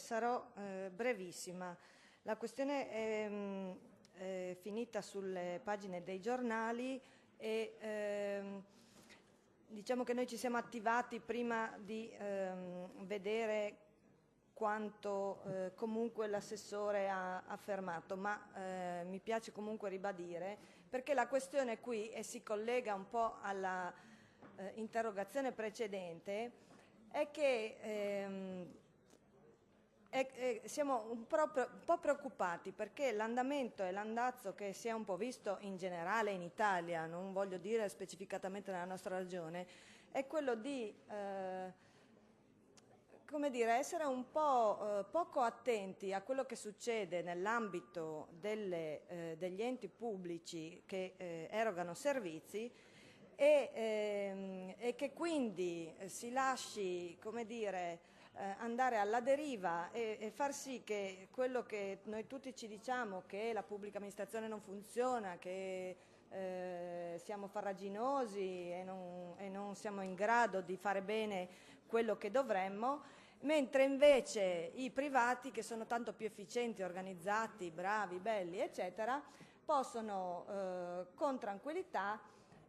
Sarò brevissima. La questione è finita sulle pagine dei giornali e diciamo che noi ci siamo attivati prima di vedere quanto comunque l'assessore ha affermato, ma mi piace comunque ribadire, perché la questione qui, e si collega un po' alla interrogazione precedente, è che siamo un po' preoccupati perché l'andamento e l'andazzo che si è un po' visto in generale in Italia, non voglio dire specificatamente nella nostra regione, è quello di come dire, essere un po' poco attenti a quello che succede nell'ambito degli enti pubblici che erogano servizi e che quindi si lasci, come dire, andare alla deriva e far sì che quello che noi tutti ci diciamo, che la pubblica amministrazione non funziona, che siamo farraginosi e non siamo in grado di fare bene quello che dovremmo, mentre invece i privati, che sono tanto più efficienti, organizzati, bravi, belli, eccetera, possono con tranquillità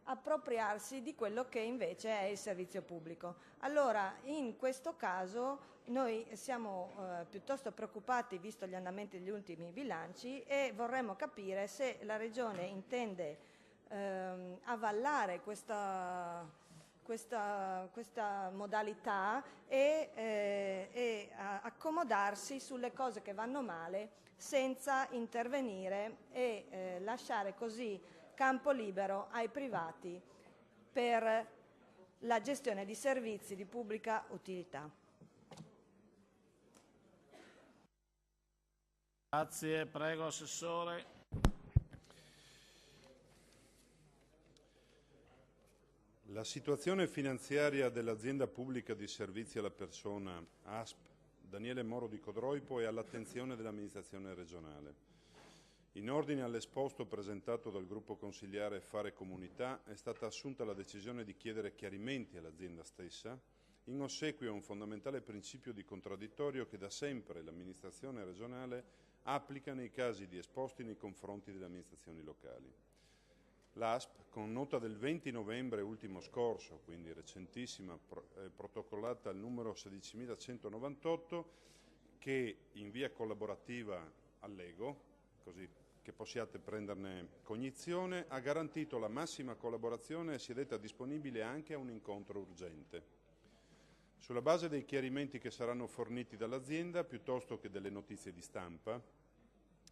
appropriarsi di quello che invece è il servizio pubblico. Allora, in questo caso noi siamo piuttosto preoccupati, visto gli andamenti degli ultimi bilanci, e vorremmo capire se la Regione intende avvallare questa modalità e accomodarsi sulle cose che vanno male senza intervenire e lasciare così campo libero ai privati per la gestione di servizi di pubblica utilità. Grazie, prego Assessore. La situazione finanziaria dell'azienda pubblica di servizi alla persona ASP Daniele Moro di Codroipo è all'attenzione dell'amministrazione regionale. In ordine all'esposto presentato dal gruppo consiliare Fare Comunità è stata assunta la decisione di chiedere chiarimenti all'azienda stessa in ossequio a un fondamentale principio di contraddittorio che da sempre l'amministrazione regionale applica nei casi di esposti nei confronti delle amministrazioni locali. L'ASP, con nota del 20 novembre ultimo scorso, quindi recentissima, protocollata al numero 16.198, che in via collaborativa allego, così che possiate prenderne cognizione, ha garantito la massima collaborazione e si è detta disponibile anche a un incontro urgente. Sulla base dei chiarimenti che saranno forniti dall'azienda, piuttosto che delle notizie di stampa,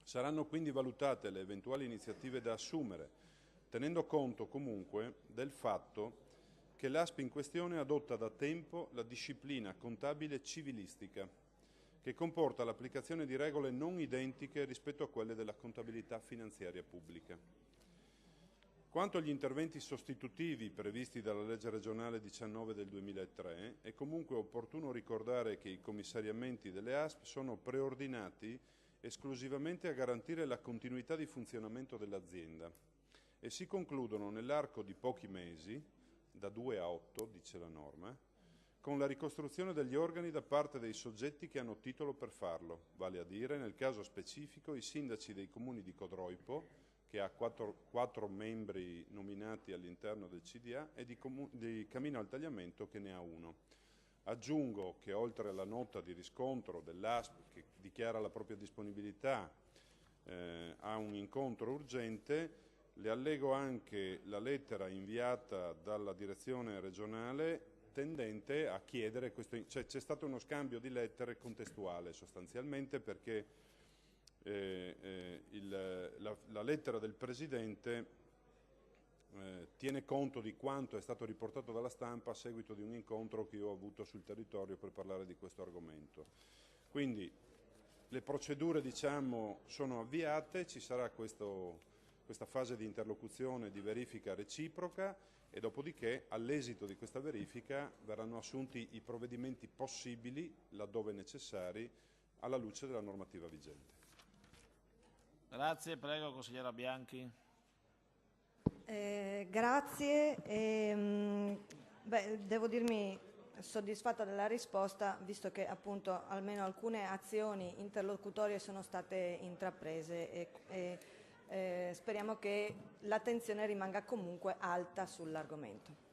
saranno quindi valutate le eventuali iniziative da assumere, tenendo conto comunque del fatto che l'ASP in questione adotta da tempo la disciplina contabile civilistica, che comporta l'applicazione di regole non identiche rispetto a quelle della contabilità finanziaria pubblica. Quanto agli interventi sostitutivi previsti dalla legge regionale 19 del 2003, è comunque opportuno ricordare che i commissariamenti delle ASP sono preordinati esclusivamente a garantire la continuità di funzionamento dell'azienda e si concludono nell'arco di pochi mesi, da 2 a 8, dice la norma, con la ricostruzione degli organi da parte dei soggetti che hanno titolo per farlo, vale a dire, nel caso specifico, i sindaci dei comuni di Codroipo, che ha 4 membri nominati all'interno del CDA, e di Camino al Tagliamento, che ne ha 1. Aggiungo che oltre alla nota di riscontro dell'ASP, che dichiara la propria disponibilità a un incontro urgente, le allego anche la lettera inviata dalla direzione regionale tendente a chiedere questo, cioè c'è stato uno scambio di lettere contestuale sostanzialmente, perché la lettera del Presidente tiene conto di quanto è stato riportato dalla stampa a seguito di un incontro che io ho avuto sul territorio per parlare di questo argomento. Quindi le procedure, diciamo, sono avviate, ci sarà questa fase di interlocuzione, di verifica reciproca, e dopodiché all'esito di questa verifica verranno assunti i provvedimenti possibili, laddove necessari, alla luce della normativa vigente. Grazie, prego consigliera Bianchi. Grazie. Devo dirmi soddisfatta della risposta, visto che appunto almeno alcune azioni interlocutorie sono state intraprese e speriamo che l'attenzione rimanga comunque alta sull'argomento.